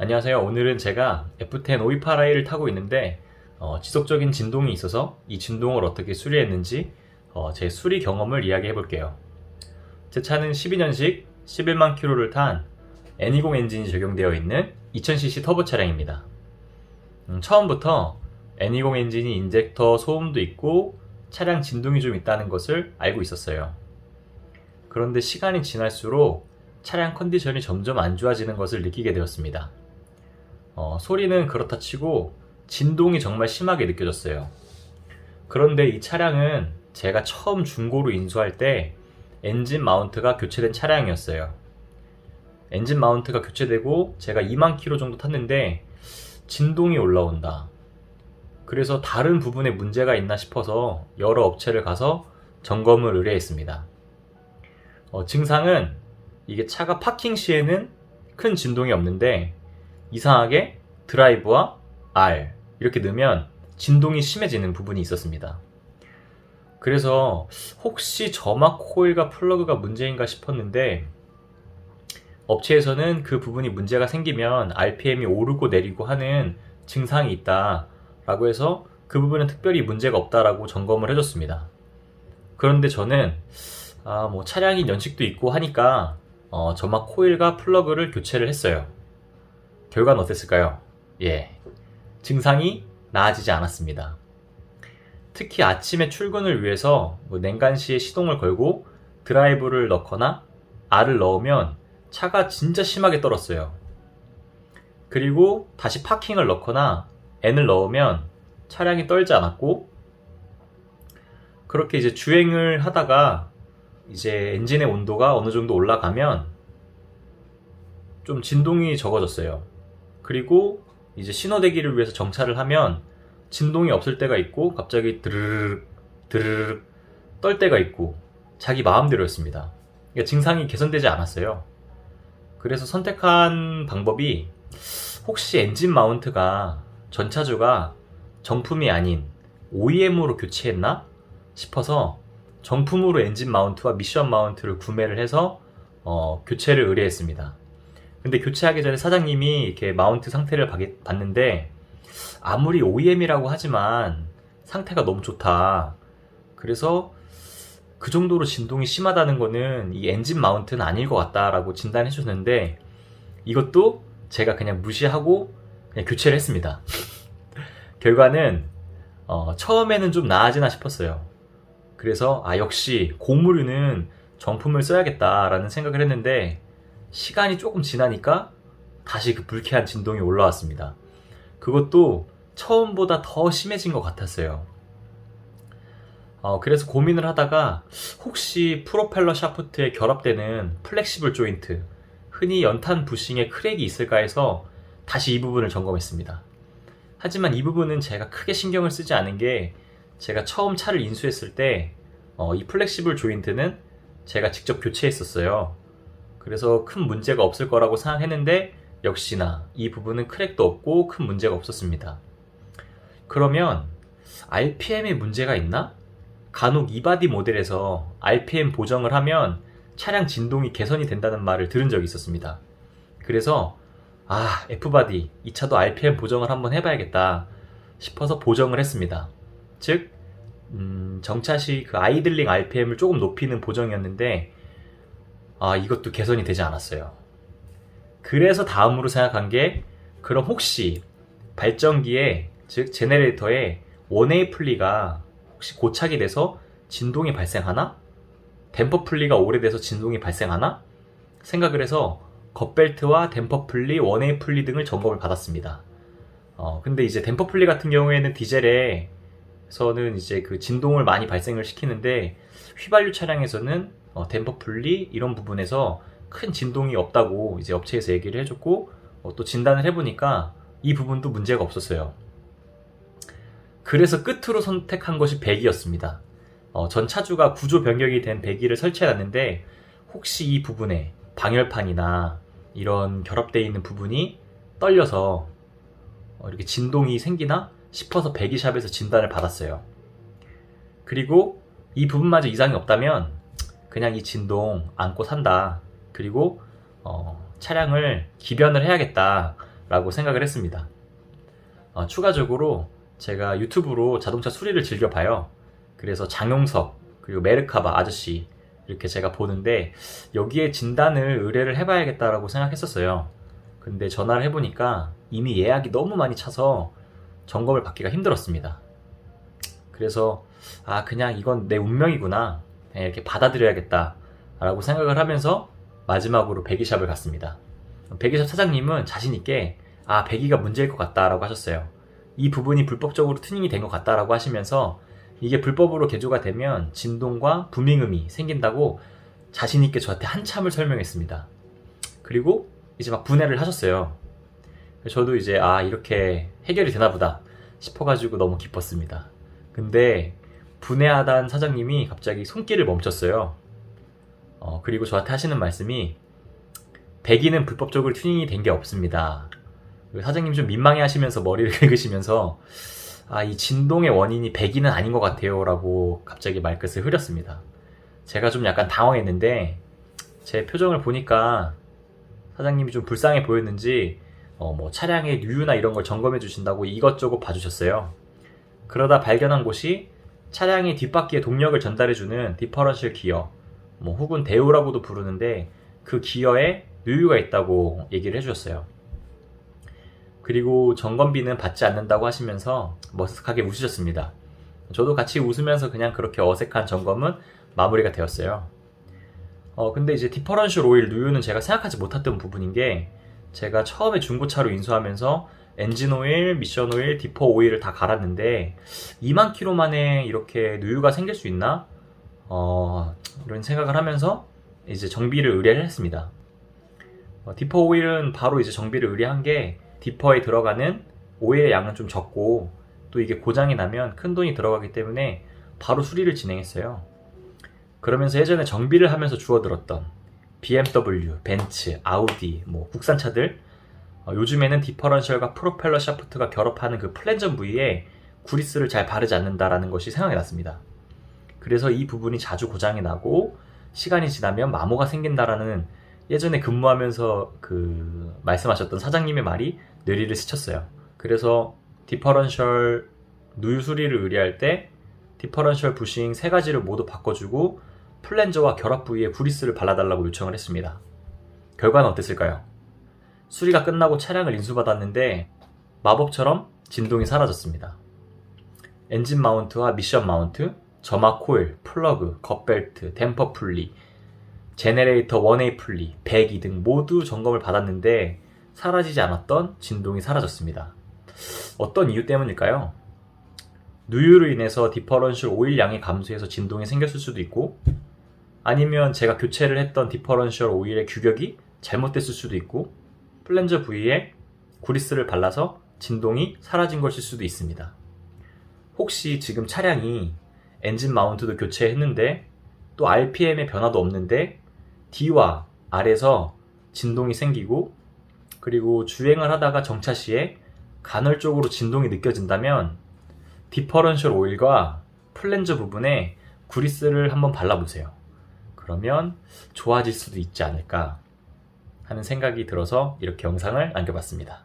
안녕하세요. 오늘은 제가 F10 528i를 타고 있는데 지속적인 진동이 있어서 이 진동을 어떻게 수리했는지 제 수리 경험을 이야기해 볼게요. 제 차는 12년식 11만 킬로를 탄 N20 엔진이 적용되어 있는 2000cc 터보 차량입니다. 처음부터 N20 엔진이 인젝터 소음도 있고 차량 진동이 좀 있다는 것을 알고 있었어요. 그런데 시간이 지날수록 차량 컨디션이 점점 안 좋아지는 것을 느끼게 되었습니다. 소리는 그렇다 치고 진동이 정말 심하게 느껴졌어요. 그런데 이 차량은 제가 처음 중고로 인수할 때 엔진 마운트가 교체된 차량이었어요. 엔진 마운트가 교체되고 제가 2만 킬로 정도 탔는데 진동이 올라온다. 그래서 다른 부분에 문제가 있나 싶어서 여러 업체를 가서 점검을 의뢰했습니다. 증상은 이게 차가 파킹 시에는 큰 진동이 없는데 이상하게 드라이브와 R 이렇게 넣으면 진동이 심해지는 부분이 있었습니다. 그래서 혹시 점막 코일과 플러그가 문제인가 싶었는데 업체에서는 그 부분이 문제가 생기면 RPM이 오르고 내리고 하는 증상이 있다 라고 해서 그 부분은 특별히 문제가 없다라고 점검을 해줬습니다. 그런데 저는 차량인 연식도 있고 하니까 점막 코일과 플러그를 교체를 했어요. 결과는 어땠을까요? 증상이 나아지지 않았습니다. 특히 아침에 출근을 위해서 냉간시에 시동을 걸고 드라이브를 넣거나 R을 넣으면 차가 진짜 심하게 떨었어요. 그리고 다시 파킹을 넣거나 N을 넣으면 차량이 떨지 않았고, 그렇게 이제 주행을 하다가 이제 엔진의 온도가 어느 정도 올라가면 좀 진동이 적어졌어요. 그리고 이제 신호대기를 위해서 정차를 하면 진동이 없을 때가 있고 갑자기 드르륵 드르륵 떨 때가 있고 자기 마음대로였습니다. 그러니까 증상이 개선되지 않았어요. 그래서 선택한 방법이 혹시 엔진 마운트가 전차주가 정품이 아닌 OEM으로 교체했나 싶어서 정품으로 엔진 마운트와 미션 마운트를 구매를 해서 교체를 의뢰했습니다. 근데 교체하기 전에 사장님이 이렇게 마운트 상태를 봤는데 아무리 OEM이라고 하지만 상태가 너무 좋다. 그래서 그 정도로 진동이 심하다는 거는 이 엔진 마운트는 아닐 것 같다라고 진단해 주셨는데 이것도 제가 그냥 무시하고 그냥 교체를 했습니다. 결과는 처음에는 좀 나아지나 싶었어요. 그래서 역시 고무류는 정품을 써야겠다라는 생각을 했는데 시간이 조금 지나니까 다시 그 불쾌한 진동이 올라왔습니다. 그것도 처음보다 더 심해진 것 같았어요. 그래서 고민을 하다가 혹시 프로펠러 샤프트에 결합되는 플렉시블 조인트, 흔히 연탄 부싱에 크랙이 있을까 해서 다시 이 부분을 점검했습니다. 하지만 이 부분은 제가 크게 신경을 쓰지 않은 게 제가 처음 차를 인수했을 때 이 플렉시블 조인트는 제가 직접 교체했었어요. 그래서 큰 문제가 없을 거라고 생각했는데 역시나 이 부분은 크랙도 없고 큰 문제가 없었습니다. 그러면 RPM에 문제가 있나? 간혹 이바디 모델에서 RPM 보정을 하면 차량 진동이 개선이 된다는 말을 들은 적이 있었습니다. 그래서 F바디 이 차도 RPM 보정을 한번 해봐야겠다 싶어서 보정을 했습니다. 즉 정차시 그 아이들링 RPM을 조금 높이는 보정이었는데 이것도 개선이 되지 않았어요. 그래서 다음으로 생각한 게 그럼 혹시 발전기에 즉 제네레이터에 원웨이 풀리가 혹시 고착이 돼서 진동이 발생하나? 댐퍼 풀리가 오래돼서 진동이 발생하나? 생각을 해서 겉벨트와 댐퍼 풀리, 원웨이 풀리 등을 점검을 받았습니다. 근데 이제 댐퍼 풀리 같은 경우에는 디젤에서는 이제 그 진동을 많이 발생을 시키는데 휘발유 차량에서는 댐퍼 풀리 이런 부분에서 큰 진동이 없다고 이제 업체에서 얘기를 해줬고 또 진단을 해보니까 이 부분도 문제가 없었어요. 그래서 끝으로 선택한 것이 배기였습니다. 전 차주가 구조 변경이 된 배기를 설치해놨는데 혹시 이 부분에 방열판이나 이런 결합되어 있는 부분이 떨려서 이렇게 진동이 생기나 싶어서 배기샵에서 진단을 받았어요. 그리고 이 부분마저 이상이 없다면 그냥 이 진동 안고 산다. 그리고 차량을 기변을 해야겠다 라고 생각을 했습니다. 추가적으로 제가 유튜브로 자동차 수리를 즐겨봐요. 그래서 장용석 그리고 메르카바 아저씨 이렇게 제가 보는데 여기에 진단을 의뢰를 해봐야겠다라고 생각했었어요. 근데 전화를 해보니까 이미 예약이 너무 많이 차서 점검을 받기가 힘들었습니다. 그래서 그냥 이건 내 운명이구나, 그냥 이렇게 받아들여야겠다 라고 생각을 하면서 마지막으로 배기샵을 갔습니다. 배기샵 사장님은 자신있게 배기가 문제일 것 같다 라고 하셨어요. 이 부분이 불법적으로 튜닝이 된 것 같다 라고 하시면서 이게 불법으로 개조가 되면 진동과 부밍음이 생긴다고 자신있게 저한테 한참을 설명했습니다. 그리고 이제 막 분해를 하셨어요. 저도 이제 이렇게 해결이 되나 보다 싶어가지고 너무 기뻤습니다. 근데 분해하던 사장님이 갑자기 손길을 멈췄어요. 그리고 저한테 하시는 말씀이 배기는 불법적으로 튜닝이 된 게 없습니다. 사장님 좀 민망해 하시면서 머리를 긁으시면서 이 진동의 원인이 배기는 아닌 것 같아요 라고 갑자기 말끝을 흐렸습니다. 제가 좀 약간 당황했는데 제 표정을 보니까 사장님이 좀 불쌍해 보였는지 뭐 차량의 누유나 이런 걸 점검해 주신다고 이것저것 봐주셨어요. 그러다 발견한 곳이 차량의 뒷바퀴에 동력을 전달해주는 디퍼런셜 기어, 뭐 혹은 대우라고도 부르는데 그 기어에 누유가 있다고 얘기를 해주셨어요. 그리고 점검비는 받지 않는다고 하시면서 머쓱하게 웃으셨습니다. 저도 같이 웃으면서 그냥 그렇게 어색한 점검은 마무리가 되었어요. 근데 이제 디퍼런셜 오일 누유는 제가 생각하지 못했던 부분인 게, 제가 처음에 중고차로 인수하면서 엔진 오일, 미션 오일, 디퍼 오일을 다 갈았는데 2만 킬로 만에 이렇게 누유가 생길 수 있나? 이런 생각을 하면서 이제 정비를 의뢰를 했습니다. 디퍼 오일은 바로 이제 정비를 의뢰한 게 디퍼에 들어가는 오일의 양은 좀 적고 또 이게 고장이 나면 큰 돈이 들어가기 때문에 바로 수리를 진행했어요. 그러면서 예전에 정비를 하면서 주워들었던 BMW, 벤츠, 아우디, 뭐 국산차들, 요즘에는 디퍼런셜과 프로펠러 샤프트가 결합하는 그 플랜저 부위에 구리스를 잘 바르지 않는다라는 것이 생각이 났습니다. 그래서 이 부분이 자주 고장이 나고 시간이 지나면 마모가 생긴다라는 예전에 근무하면서 말씀하셨던 사장님의 말이 뇌리를 스쳤어요. 그래서 디퍼런셜 누유 수리를 의뢰할 때 디퍼런셜 부싱 3가지를 모두 바꿔주고 플랜저와 결합 부위에 구리스를 발라달라고 요청을 했습니다. 결과는 어땠을까요? 수리가 끝나고 차량을 인수받았는데 마법처럼 진동이 사라졌습니다. 엔진 마운트와 미션 마운트, 점화 코일, 플러그, 겉벨트, 댐퍼 풀리, 제네레이터 1A 풀리, 배기 등 모두 점검을 받았는데 사라지지 않았던 진동이 사라졌습니다. 어떤 이유 때문일까요? 누유로 인해서 디퍼런셜 오일 양이 감소해서 진동이 생겼을 수도 있고, 아니면 제가 교체를 했던 디퍼런셜 오일의 규격이 잘못됐을 수도 있고, 플랜저 부위에 구리스를 발라서 진동이 사라진 것일 수도 있습니다. 혹시 지금 차량이 엔진 마운트도 교체했는데 또 RPM의 변화도 없는데 D와 R에서 진동이 생기고, 그리고 주행을 하다가 정차 시에 간헐적으로 진동이 느껴진다면 디퍼런셜 오일과 플랜저 부분에 구리스를 한번 발라보세요. 그러면 좋아질 수도 있지 않을까 하는 생각이 들어서 이렇게 영상을 남겨봤습니다.